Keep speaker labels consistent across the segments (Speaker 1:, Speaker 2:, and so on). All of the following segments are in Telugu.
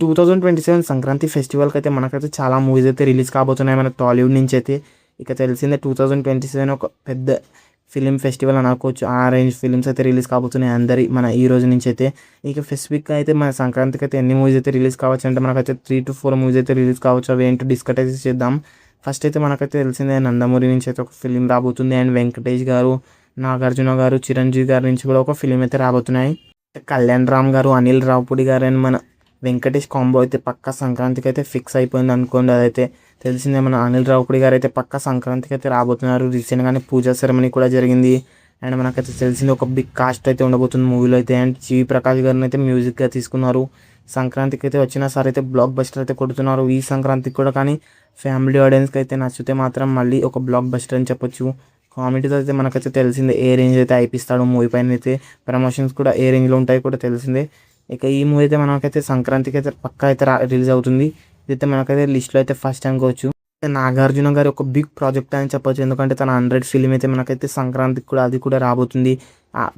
Speaker 1: 2027 సంక్రాంతి ఫెస్టివల్కి అయితే మనకైతే చాలా మూవీస్ అయితే రిలీజ్ కాబోతున్నాయి మన టాలీవుడ్ నుంచి అయితే. ఇక తెలిసిందే 2027 ఒక పెద్ద ఫిలిం ఫెస్టివల్ అని అనుకోవచ్చు. ఆ రేంజ్ ఫిలిమ్స్ అయితే రిలీజ్ కాబోతున్నాయి అందరి మన ఈ రోజు నుంచి అయితే. ఇక స్పెసిఫిక్గా అయితే మన సంక్రాంతికి అయితే ఎన్ని మూవీస్ అయితే రిలీజ్ కావచ్చు అంటే మనకైతే 3 to 4 మూవీస్ అయితే రిలీజ్ కావచ్చు. అవి ఏంటో డిస్కస్ అయితే చేద్దాం. ఫస్ట్ అయితే మనకైతే తెలిసిందే నందమూరి నుంచి అయితే ఒక ఫిలిం రాబోతుంది. అండ్ వెంకటేష్ గారు, నాగార్జున గారు, చిరంజీవి గారి నుంచి కూడా ఒక ఫిలిం అయితే రాబోతున్నాయి. కళ్యాణ్ రామ్ గారు, అనిల్ రావుపూడి గారు అండ్ మన వెంకటేష్ కాంబో అయితే పక్కా సంక్రాంతికి అయితే ఫిక్స్ అయిపోయింది అనుకోండి. అదైతే తెలిసిందే. మన అనిల్ రావుపూడి గారు అయితే పక్కా సంక్రాంతికి అయితే రాబోతున్నారు. రీసెంట్గానే పూజా సెరమనీ కూడా జరిగింది. అండ్ మనకైతే తెలిసింది ఒక బిగ్ కాస్ట్ అయితే ఉండబోతుంది మూవీలో అయితే. అండ్ జీవి ప్రకాష్ గారిని అయితే మ్యూజిక్గా తీసుకున్నారు. సంక్రాంతికి అయితే వచ్చిన సార్ అయితే బ్లాక్ బస్టర్ అయితే కొడుతున్నారు ఈ సంక్రాంతికి కూడా. కానీ ఫ్యామిలీ ఆడియన్స్కి అయితే నచ్చితే మాత్రం మళ్ళీ ఒక బ్లాక్ బస్టర్ అని చెప్పొచ్చు. కామెడీతో అయితే మనకైతే తెలిసిందే ఏ రేంజ్ అయితే అయిపిస్తాడు మూవీ పైన అయితే. ప్రమోషన్స్ కూడా ఏ రేంజ్లో ఉంటాయి కూడా తెలిసిందే. ఇక ఈ మూవీ అయితే మనకైతే సంక్రాంతికి అయితే పక్కా అయితే రిలీజ్ అవుతుంది. ఇదైతే మనకైతే లిస్ట్లో అయితే ఫస్ట్ అనుకోవచ్చు. నాగార్జున గారి ఒక బిగ్ ప్రాజెక్ట్ అని చెప్పొచ్చు. ఎందుకంటే తన 100 ఫిలిం అయితే మనకైతే సంక్రాంతికి కూడా అది కూడా రాబోతుంది.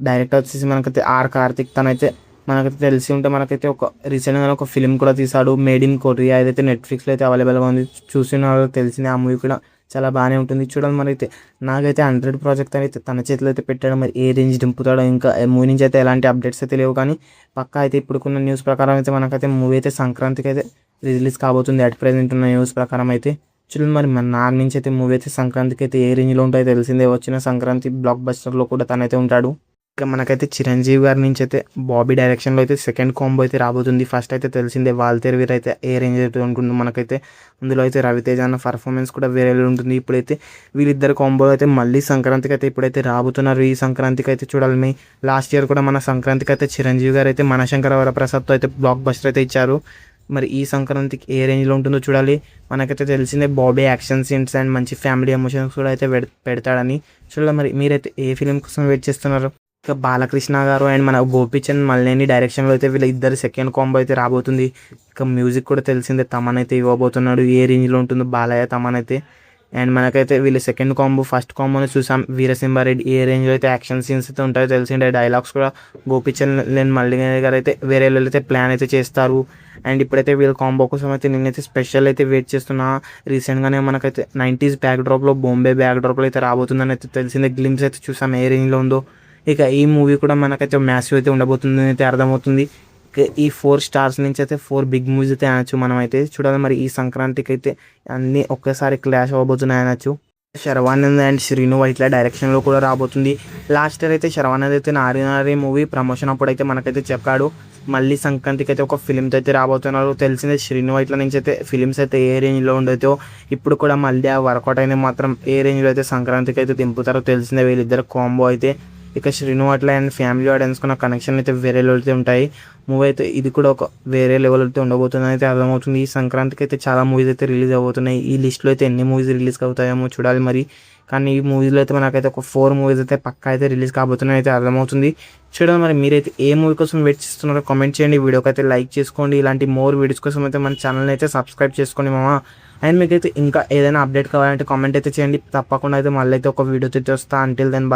Speaker 1: డైరెక్టర్ వచ్చేసి మనకైతే ఆర్ కార్తిక్. తనైతే మనకైతే తెలిసి ఉంటే మనకైతే ఒక రీసెంట్గా ఒక ఫిలిం కూడా తీశాడు, మేడ్ ఇన్ కొరియా. ఏదైతే నెట్ఫ్లిక్స్లో అయితే అవైలబుల్గా ఉంది. చూసిన వాళ్ళు తెలిసింది. ఆ మూవీ కూడా చాలా బాగానే ఉంటుంది చూడాలి. మరి అయితే నాకైతే 100 ప్రాజెక్ట్ అయితే తన చేతిలో అయితే పెట్టాడు. మరి ఏ రేంజ్ దింపుతాడో ఇంకా మూవీ నుంచి అయితే ఎలాంటి అప్డేట్స్ అయితే లేవు. కానీ పక్కా అయితే ఇప్పుడున్న న్యూస్ ప్రకారం అయితే మనకైతే మూవీ అయితే సంక్రాంతికి అయితే రిలీజ్ కాబోతుంది. అట్ ప్రెజెంట్ ఉన్న న్యూస్ ప్రకారం అయితే చూడండి. మరి మన నాన్న నుంచి అయితే మూవీ అయితే సంక్రాంతికి అయితే ఏ రేంజ్లో ఉంటాయో తెలిసిందే. వచ్చిన సంక్రాంతి బ్లాక్ బస్టర్లో కూడా తనైతే ఉంటాడు. ఇక మనకైతే చిరంజీవి గారి నుంచి అయితే బాబీ డైరెక్షన్లో అయితే సెకండ్ కాంబో అయితే రాబోతుంది. ఫస్ట్ అయితే తెలిసిందే వాల్తేరు వీరు అయితే ఏ రేంజ్ అయితే ఉంటుందో మనకైతే. అందులో అయితే రవితేజ అన్న పర్ఫార్మెన్స్ కూడా వేరే ఉంటుంది. ఇప్పుడైతే వీళ్ళిద్దరు కాంబో అయితే మళ్ళీ సంక్రాంతికి అయితే ఇప్పుడైతే రాబోతున్నారు. ఈ సంక్రాంతికి అయితే చూడాలి. మీ లాస్ట్ ఇయర్ కూడా మన సంక్రాంతికి అయితే చిరంజీవి గారు అయితే మనశంకర వరప్రసాద్తో అయితే బ్లాక్ బస్టర్ అయితే ఇచ్చారు. మరి ఈ సంక్రాంతికి ఏ రేంజ్లో ఉంటుందో చూడాలి. మనకైతే తెలిసిందే బాబీ యాక్షన్ సీన్స్ అండ్ మంచి ఫ్యామిలీ ఎమోషన్స్ కూడా అయితే పెడతాడని చూడాలి. మరి మీరైతే ఏ ఫిలిం కోసం వెయిట్ చేస్తున్నారు? ఇక బాలకృష్ణ గారు అండ్ మన గోపీచంద్ మల్లేని డైరెక్షన్లో అయితే వీళ్ళ ఇద్దరు సెకండ్ కాంబో అయితే రాబోతుంది. ఇక మ్యూజిక్ కూడా తెలిసిందే తమన్ అయితే ఇవ్వబోతున్నాడు. ఏ రేంజ్లో ఉంటుందో బాలయ్య తమన్ అయితే. అండ్ మనకైతే వీళ్ళు సెకండ్ కాంబో ఫస్ట్ కాంబోని చూసాం వీరసింహారెడ్డి. ఏ రేంజ్లో అయితే యాక్షన్ సీన్స్ అయితే ఉంటాయో తెలిసిందే. డైలాగ్స్ కూడా గోపీచంద్ లేని మల్లి గారు అయితే వేరే వాళ్ళు అయితే ప్లాన్ అయితే చేస్తారు. అండ్ ఇప్పుడైతే వీళ్ళ కాంబో కోసం అయితే నేనైతే స్పెషల్ అయితే వెయిట్ చేస్తున్నా. రీసెంట్గానే మనకైతే 90s బ్యాక్ డ్రాప్లో బాంబే బ్యాక్ డ్రాప్లో అయితే రాబోతుందని అయితే తెలిసిందే. గ్లిమ్స్ అయితే చూసాం ఏ రేంజ్లో ఉందో. ఇక ఈ మూవీ కూడా మనకైతే మ్యాసివ్ అయితే ఉండబోతుంది అయితే అర్థమవుతుంది. ఈ 4 స్టార్స్ నుంచి అయితే 4 బిగ్ మూవీస్ అయితే అనొచ్చు మనం అయితే చూడాలి. మరి ఈ సంక్రాంతికి అయితే అన్నీ ఒక్కసారి క్లాష్ అవ్వబోతున్నాయి అనొచ్చు. శర్వానంద్ అండ్ శ్రీను వైట్ల డైరెక్షన్లో కూడా రాబోతుంది. లాస్ట్ ఇయర్ అయితే శర్వానంద్ అయితే నారి మూవీ ప్రమోషన్ అప్పుడు అయితే మనకైతే చెప్పాడు మళ్ళీ సంక్రాంతికి అయితే ఒక ఫిలింతో అయితే రాబోతున్నారు. తెలిసిందే శ్రీను వైట్ల నుంచి అయితే ఫిలిమ్స్ అయితే ఏ రేంజ్లో ఉండేదో ఇప్పుడు కూడా మళ్ళీ ఆ వర్కౌట్ అయితే మాత్రం ఏ రేంజ్లో అయితే సంక్రాంతికి అయితే దింపుతారో తెలిసిందే. వీళ్ళిద్దరు కాంబో అయితే ఇక శ్రీను అట్లా అండ్ ఫ్యామిలీ ఆడియన్స్కున్న కనెక్షన్ అయితే వేరే లెవెల్ అయితే ఉంటాయి. మూవీ అయితే ఇది కూడా ఒక వేరే లెవెల్ అయితే ఉండబోతుంది అయితే అర్థమవుతుంది. ఈ సంక్రాంతికి అయితే చాలా మూవీస్ అయితే రిలీజ్ అవబోతున్నాయి. ఈ లిస్ట్లో అయితే ఎన్ని మూవీస్ రిలీజ్ అవుతాయేమో చూడాలి మరి. కానీ ఈ మూవీలో అయితే మనకైతే ఒక 4 మూవీస్ అయితే పక్కా అయితే రిలీజ్ కాబోతున్నాయి అయితే అర్థమవుతుంది చూడాలి. మరి మీరైతే ఏ మూవీ కోసం వెయిట్ చేస్తున్నారో కామెంట్ చేయండి. వీడియోకి అయితే లైక్ చేసుకోండి. ఇలాంటి మోర్ వీడియోస్ కోసం అయితే మన ఛానల్ని అయితే సబ్స్క్రైబ్ చేసుకోండి మామ. అండ్ మీకైతే ఇంకా ఏదైనా అప్డేట్ కావాలంటే కామెంట్ అయితే చేయండి. తప్పకుండా అయితే మళ్ళీ అయితే ఒక వీడియో అయితే వస్తా. Until then